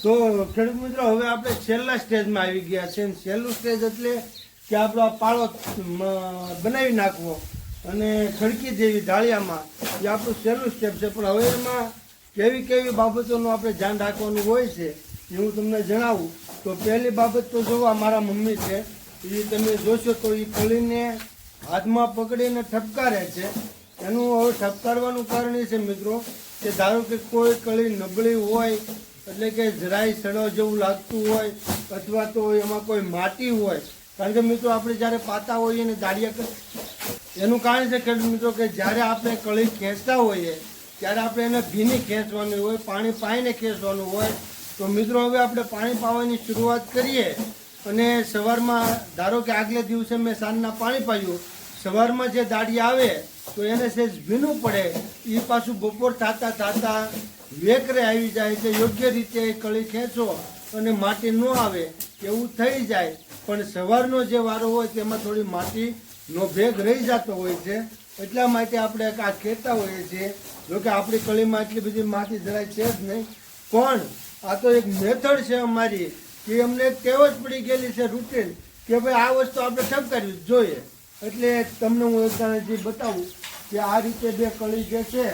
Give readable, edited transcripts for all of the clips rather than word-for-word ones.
તો ખેડૂત મિત્રો હવે આપણે છેલ્લા સ્ટેજમાં આવી ગયા છે. છેલ્લું સ્ટેજ એટલે કે આપણો આ પાળો બનાવી નાખવો અને ખડકી જેવી ઢાળિયામાં એ આપણું છેલ્લું સ્ટેપ છે. પણ હવે એમાં કેવી કેવી બાબતોનું આપણે ધ્યાન રાખવાનું હોય છે એ હું તમને જણાવું. તો પહેલી બાબત તો જોવા મારા મમ્મી છે, એ તમે જોશો તો એ કળીને હાથમાં પકડીને ઠપકારે છે. એનું હવે ઠપકારવાનું કારણ એ છે મિત્રો કે ધારો કે કોઈ કળી નબળી હોય, એટલે કે જરાય સડો જેવું લાગતું હોય અથવા તો એમાં કોઈ માટી હોય. કારણ કે મિત્રો આપણે જ્યારે પાતા હોઈએ ને દાળિયા, એનું કારણ છે ખેડૂત મિત્રો કે જ્યારે આપણે કળી ખેંચતા હોઈએ ત્યારે આપણે એને ભીની ખેંચવાની હોય, પાણી પાઈને ખેંચવાનું હોય. તો મિત્રો હવે આપણે પાણી પાવાની શરૂઆત કરીએ અને સવારમાં ધારો કે આગલે દિવસે મેં સાંજના પાણી પાયું, સવારમાં જે દાળિયા આવે તો એને સહેજ ભીનું પડે, એ પાછું બપોર થતા વેકરે આવી જાય એટલે યોગ્ય રીતે કળી ખેંચો અને માટી ન આવે એવું થઈ જાય. પણ સવારનો જે વારો હોય તેમાં થોડી માટીનો ભેગ રહી જતો હોય છે, એટલા માટે આપણે આ ખેંચતા હોઈએ છીએ. જોકે આપણી કળીમાં એટલી બધી માટી જરાય છે જ નહીં, પણ આ તો એક મેથડ છે અમારી કે અમને ટેવ જ પડી ગયેલી છે, રૂટીન, કે ભાઈ આ વસ્તુ આપણે ઠપકારવી જોઈએ. એટલે તમને હું એક બતાવું કે આ રીતે બે કળી જે છે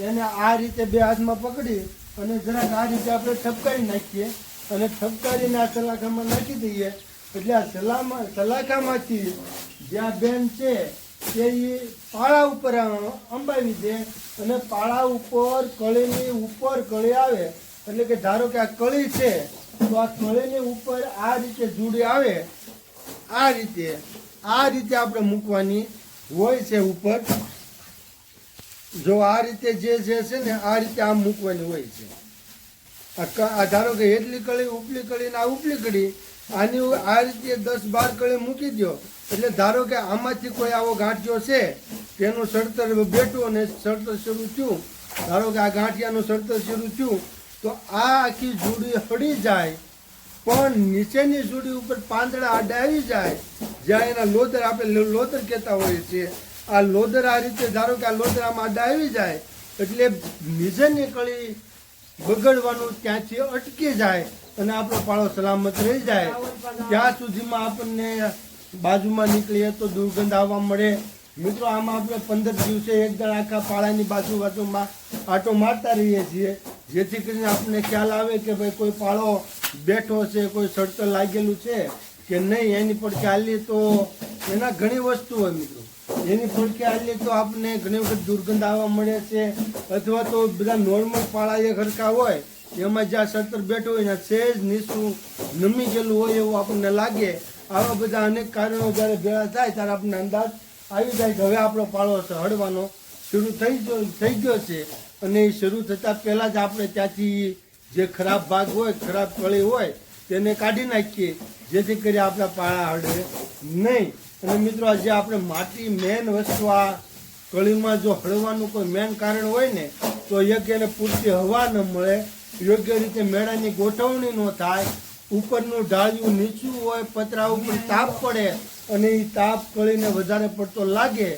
એને આ રીતે બે હાથમાં પકડી અને જરાક આ રીતે આપણે ઠપકારી નાખીએ અને ઠપકારીને આ સલાખામાં નાખી દઈએ. એટલે આ સલાખામાંથી જે આ બેન છે તે પાળા ઉપર અંબાવી દે અને પાળા ઉપર કળીની ઉપર કળી આવે. એટલે કે ધારો કે આ કળી છે તો આ કળીની ઉપર આ રીતે જોડી આવે, આ રીતે આપણે મૂકવાની હોય છે ઉપર. જો આ રીતે જે છે ને આ રીતે આમ મૂકવાની હોય છે. આ ધારો કે એટલી કળી, ઉપલી કળી ને આ ઉપલી કળી, આની આ રીતે 10-12 કળી મૂકી દો. એટલે ધારો કે આમાંથી કોઈ આવો ગાંઠિયો છે તેનું સડતર બેઠું અને સડતર શરૂ થયું, ધારો કે આ ગાંઠિયાનું સડતર શરૂ થયું તો આ આખી જોડી હળી જાય, પણ નીચેની જોડી ઉપર પાંદડા આડા આવી જાય, જ્યાં એના લોદર, આપણે લોદર કહેતા હોઈએ છીએ, આ લોદર આ રીતે ધારો કે આ લોદરામાં આડા આવી જાય એટલે નીચેની કળી બગડવાનું ત્યાંથી અટકી જાય અને આપણો પાળો સલામત રહી જાય. ત્યાં સુધીમાં આપણને બાજુમાં નીકળીએ તો દુર્ગંધ આવવા મળે. મિત્રો આમાં આપણે 15 દિવસે એકદમ આખા પાળાની બાજુમાં આંટો મારતા રહીએ છીએ, જેથી કરીને આપણને ખ્યાલ આવે કે ભાઈ કોઈ પાળો બેઠો છે, કોઈ સડતર લાગેલું છે કે નહીં. એની પડખે હાલીએ તો એના ઘણી વસ્તુ હોય મિત્રો, એની પડખે હાલીએ તો આપણને ઘણી વખત દુર્ગંધ આવવા મળે છે. અથવા તો બધા નોર્મલ પાળા એક હરખા હોય એમાં જ્યાં સડતર બેઠો હોય ને સહેજ નીચું નમી ગયેલું હોય એવું આપણને લાગે. આવા બધા અનેક કારણો જ્યારે ભેળા થાય ત્યારે આપણને અંદાજ આવી જાય કે હવે આપણો પાળો હળવાનો શરૂ થઈ ગયો છે. અને એ શરૂ થતાં પહેલાં જ આપણે ત્યાંથી જે ખરાબ ભાગ હોય, ખરાબ કળી હોય તેને કાઢી નાખીએ, જેથી કરી આપણા પાળા હળે નહીં. અને મિત્રો આજે આપણે માટી મેન વસ્તુ, આ કળીમાં જો હળવાનું કોઈ મેન કારણ હોય ને તો એક એને પૂરતી હવા ન મળે, યોગ્ય રીતે મેળાની ગોઠવણી ન થાય, ઉપરનું ઢાળિયું નીચું હોય, પતરા ઉપર તાપ પડે અને એ તાપ કળીને વધારે પડતો લાગે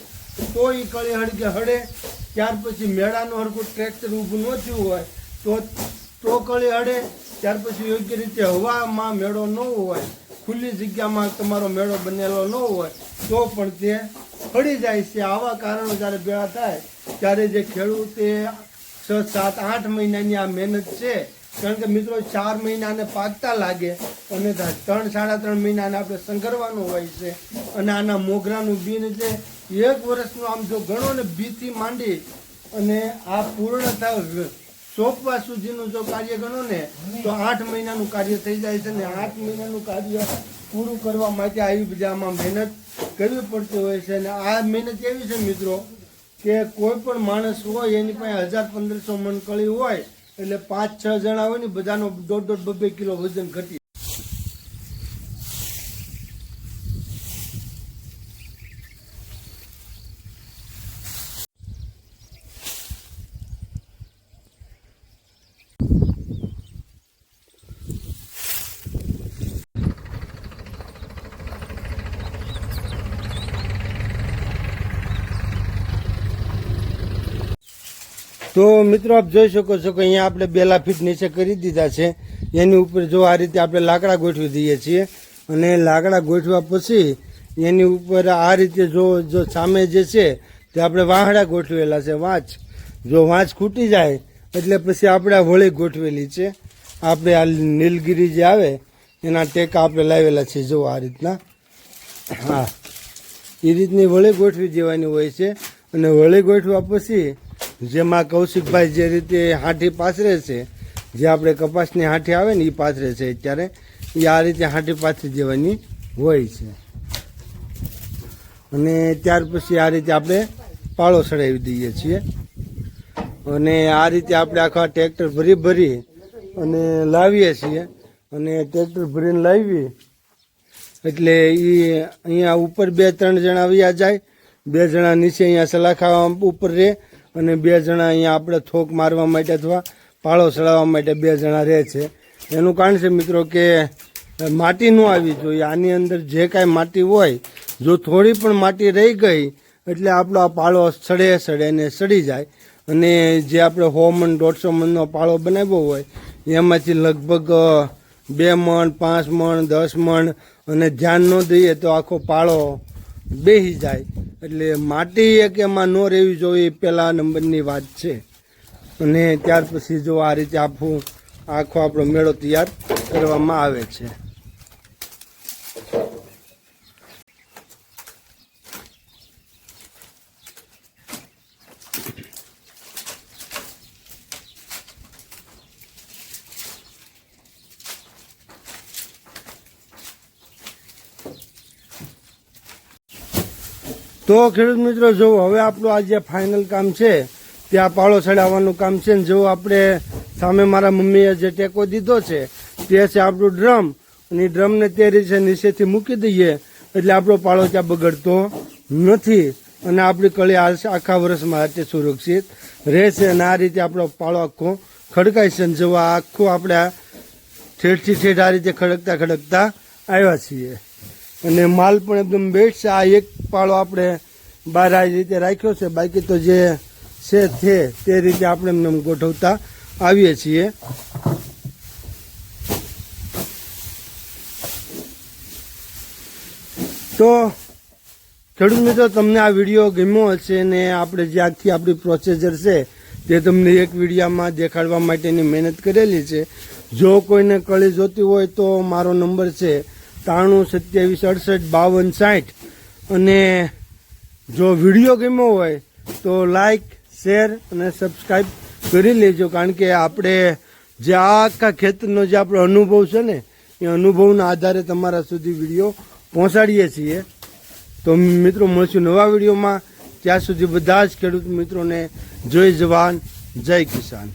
તો એ કળી હળે. ત્યાર પછી મેળાનું હરખું ટ્રેક્ટર ઊભું ન થયું હોય તો કળી હળે. ત્યાર પછી યોગ્ય રીતે હવામાં મેળો ન હોય, ખુલ્લી જગ્યામાં તમારો મેળો બનેલો ન હોય તો પણ તે હળી જાય છે. આવા કારણો જ્યારે ભેળા થાય ત્યારે જે ખેડૂતે 6-7-8 મહિનાની આ મહેનત છે, કારણ કે મિત્રો 4 મહિનાને પાકતા લાગે અને 3-3.5 મહિનાને આપણે સંઘરવાનું હોય છે. અને આના મોગરાનું બીન છે 1 વર્ષનું, આમ જો ગણો ને બીથી માંડી અને આ પૂર્ણ થાય સોંપવા સુધીનું જો કાર્ય ગણો ને તો 8 મહિનાનું કાર્ય થઈ જાય છે. ને 8 મહિનાનું કાર્ય પૂરું કરવા માટે આવી બધી આમાં મહેનત કરવી પડતી હોય છે. અને આ મહેનત એવી છે મિત્રો કે કોઈ પણ માણસ હોય એની પાસે 1000-1500 મણ કળી હોય એટલે 5-6 જણા હોય ને બધાનો 1.5-2 કિલો વજન ઘટી. તો મિત્રો આપ જોઈ શકો છો કે અહીંયા આપણે 2 ફીટ નીચે કરી દીધા છે. એની ઉપર જો આ રીતે આપણે લાકડા ગોઠવી દઈએ છીએ અને લાકડા ગોઠવા પછી એની ઉપર આ રીતે જો સામે જે છે તે આપણે વાહડા ગોઠવેલા છે. જો વાંચ ખૂટી જાય એટલે પછી આપણે આ વળી ગોઠવેલી છે. આપણે આ નીલગીરી જે આવે એના ટેકા આપણે લાવેલા છે. જો આ રીતના, હા, એ રીતની વળી ગોઠવી દેવાની હોય છે. અને વળી ગોઠવા પછી જેમાં કૌશિકભાઈ જે રીતે હાંઠી પાથરે છે, જે આપણે કપાસની હાંઠી આવે ને એ પાથરે છે અત્યારે, એ આ રીતે હાંઠી પાથરી દેવાની હોય છે. અને ત્યાર પછી આ રીતે આપણે પાળો ચડાવી દઈએ છીએ. અને આ રીતે આપણે આખા ટ્રેક્ટર ભરી અને લાવીએ છીએ. અને ટ્રેક્ટર ભરીને લાવીએ એટલે એ અહીંયા ઉપર 2-3 જણા વ્યા જાય, 2 જણા નીચે અહીંયા સલાખા ઉપર રહે અને 2 જણા અહીંયા આપણે થોક મારવા માટે અથવા પાળો ચડાવવા માટે 2 જણા રહે છે. એનું કારણ છે મિત્રો કે માટી ન આવી જોઈએ. આની અંદર જે કાંઈ માટી હોય, જો થોડી પણ માટી રહી ગઈ એટલે આપણો આ પાળો સડે ને સડી જાય. અને જે આપણે 100 મણ 150 મણનો પાળો બનાવ્યો હોય એમાંથી લગભગ 2 મણ 5 મણ 10 મણ અને ધ્યાન ન દઈએ તો આખો પાળો બેસી જાય. એટલે માટી એક એમાં ન રહેવી જોઈએ, પહેલા નંબરની વાત છે. અને ત્યાર પછી જો આ રીતે આખો આપણો મેળો તૈયાર કરવામાં આવે છે. તો ખેડૂત મિત્રો, જો હવે આપણું આ જે ફાઇનલ કામ છે ત્યાં પાળો ચડાવવાનું કામ છે. ને જો આપણે સામે મારા મમ્મીએ જે ટેકો દીધો છે તે છે આપણું ડ્રમ. અને ડ્રમને તે રીતે નીચેથી મૂકી દઈએ એટલે આપણો પાળો ત્યાં બગડતો નથી અને આપણી કળી આખા વર્ષમાં માટે સુરક્ષિત રહેશે. અને આ રીતે આપણો પાળો આખો ખડકાય છે. જો આખું આપણે ઠેઠથી ઠેઠ આ રીતે ખડકતા આવ્યા છીએ. અને માલ પણ એકદમ બેસ્ટ છે. આ એક પાળો આપણે બહાર આ રીતે રાખ્યો છે, બાકી તો જે છે તે રીતે આપણે એમને ગોઠવતા આવીએ છીએ. તો ખેડૂત મિત્રો, તમને આ વિડીયો ગમ્યો હશે ને આપણે જે આખી આપણી પ્રોસેસર છે તે તમને એક વિડીયોમાં દેખાડવા માટેની મહેનત કરેલી છે. જો કોઈને કળી જોતી હોય તો મારો નંબર છે 93 27 68 52 60. અને જો વિડીયો ગમ્યો હોય તો લાઈક, શેર અને સબસ્ક્રાઈબ કરી લેજો. કારણ કે આપણે જે આખા ખેતરનો જે આપણો અનુભવ છે ને એ અનુભવના આધારે તમારા સુધી વિડીયો પહોંચાડીએ છીએ. તો મિત્રો, મળશું નવા વિડીયોમાં. ત્યાં સુધી બધા જ ખેડૂત મિત્રોને જય જવાન, જય કિસાન.